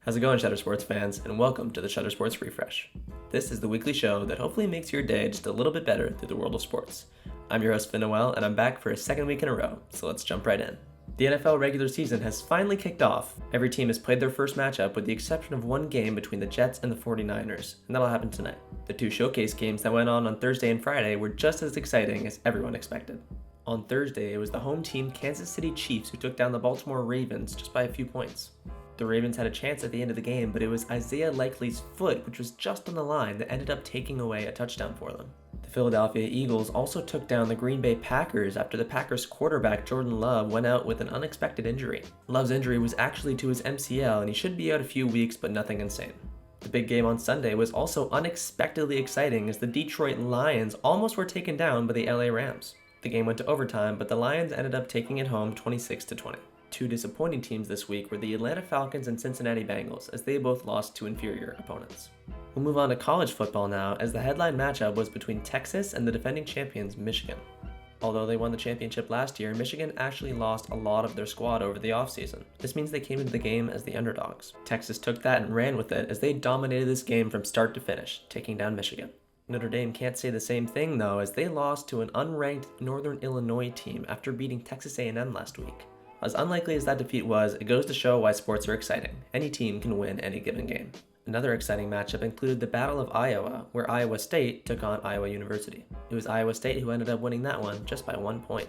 How's it going, Shutter Sports fans, and welcome to the Shutter Sports Refresh. This is the weekly show that hopefully makes your day just a little bit better through the world of sports. I'm your host, Finn Noel, and I'm back for a second week in a row, so let's jump right in. The NFL regular season has finally kicked off. Every team has played their first matchup with the exception of one game between the Jets and the 49ers, and that'll happen tonight. The two showcase games that went on Thursday and Friday were just as exciting as everyone expected. On Thursday, it was the home team Kansas City Chiefs who took down the Baltimore Ravens just by a few points. The Ravens had a chance at the end of the game, but it was Isaiah Likely's foot, which was just on the line, that ended up taking away a touchdown for them. The Philadelphia Eagles also took down the Green Bay Packers after the Packers quarterback Jordan Love went out with an unexpected injury. Love's injury was actually to his MCL, and he should be out a few weeks, but nothing insane. The big game on Sunday was also unexpectedly exciting as the Detroit Lions almost were taken down by the LA Rams. The game went to overtime, but the Lions ended up taking it home 26-20. Two disappointing teams this week were the Atlanta Falcons and Cincinnati Bengals, as they both lost to inferior opponents. We'll move on to college football now, as the headline matchup was between Texas and the defending champions Michigan. Although they won the championship last year, Michigan actually lost a lot of their squad over the offseason. This means they came into the game as the underdogs. Texas took that and ran with it as they dominated this game from start to finish, taking down Michigan. Notre Dame can't say the same thing though, as they lost to an unranked Northern Illinois team after beating Texas A&M last week. As unlikely as that defeat was, it goes to show why sports are exciting. Any team can win any given game. Another exciting matchup included the Battle of Iowa, where Iowa State took on Iowa University. It was Iowa State who ended up winning that one just by 1 point.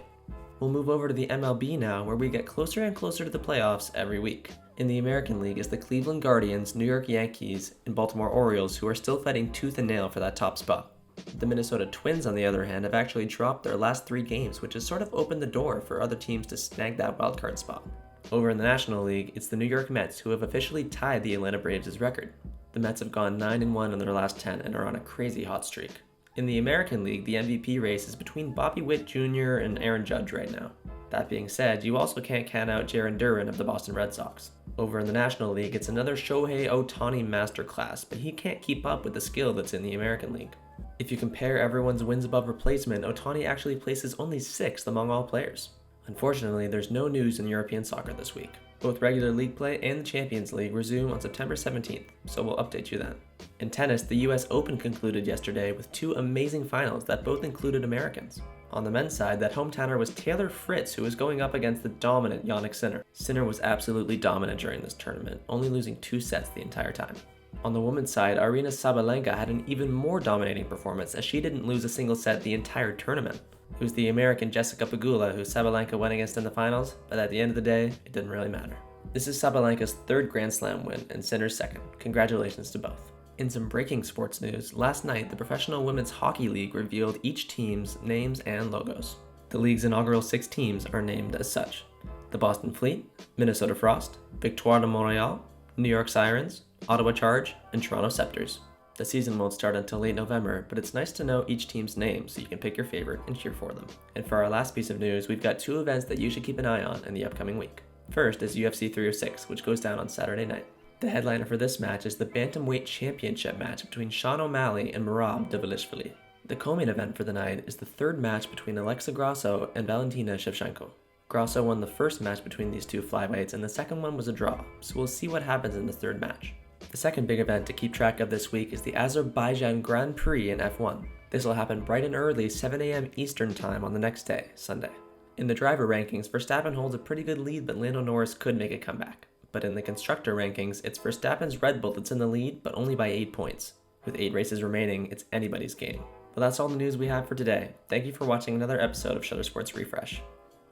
We'll move over to the MLB now, where we get closer and closer to the playoffs every week. In the American League is the Cleveland Guardians, New York Yankees, and Baltimore Orioles who are still fighting tooth and nail for that top spot. The Minnesota Twins, on the other hand, have actually dropped their last 3 games, which has sort of opened the door for other teams to snag that wildcard spot. Over in the National League, it's the New York Mets who have officially tied the Atlanta Braves' record. The Mets have gone 9-1 in their last 10 and are on a crazy hot streak. In the American League, the MVP race is between Bobby Witt Jr. and Aaron Judge right now. That being said, you also can't count out Jarren Duran of the Boston Red Sox. Over in the National League, it's another Shohei Ohtani masterclass, but he can't keep up with the skill that's in the American League. If you compare everyone's wins above replacement, Ohtani actually places only 6th among all players. Unfortunately, there's no news in European soccer this week. Both regular league play and the Champions League resume on September 17th, so we'll update you then. In tennis, the US Open concluded yesterday with 2 amazing finals that both included Americans. On the men's side, that hometowner was Taylor Fritz, who was going up against the dominant Jannik Sinner. Sinner was absolutely dominant during this tournament, only losing 2 sets the entire time. On the women's side, Aryna Sabalenka had an even more dominating performance as she didn't lose a single set the entire tournament. It was the American Jessica Pegula who Sabalenka went against in the finals, but at the end of the day, it didn't really matter. This is Sabalenka's 3rd Grand Slam win and Sinner's 2nd. Congratulations to both. In some breaking sports news, last night the Professional Women's Hockey League revealed each team's names and logos. The league's inaugural 6 teams are named as such: the Boston Fleet, Minnesota Frost, Victoire de Montréal, New York Sirens, Ottawa Charge, and Toronto Scepters. The season won't start until late November, but it's nice to know each team's name so you can pick your favorite and cheer for them. And for our last piece of news, we've got 2 events that you should keep an eye on in the upcoming week. First is UFC 306, which goes down on Saturday night. The headliner for this match is the Bantamweight Championship match between Sean O'Malley and Merab Dvalishvili. The co-main event for the night is the 3rd match between Alexa Grasso and Valentina Shevchenko. Grasso won the first match between these 2 flyweights, and the second one was a draw, so we'll see what happens in the 3rd match. The second big event to keep track of this week is the Azerbaijan Grand Prix in F1. This will happen bright and early, 7 a.m. Eastern Time on the next day, Sunday. In the driver rankings, Verstappen holds a pretty good lead, but Lando Norris could make a comeback. But in the constructor rankings, it's Verstappen's Red Bull that's in the lead, but only by 8 points. With 8 races remaining, it's anybody's game. Well, that's all the news we have for today. Thank you for watching another episode of Shutter Sports Refresh.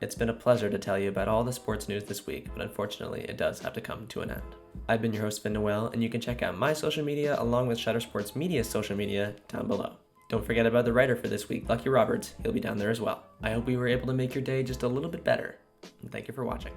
It's been a pleasure to tell you about all the sports news this week, but unfortunately it does have to come to an end. I've been your host, Finn Noel, and you can check out my social media along with Shutter Sports Media's social media down below. Don't forget about the writer for this week, Lucky Roberts. He'll be down there as well. I hope we were able to make your day just a little bit better, and thank you for watching.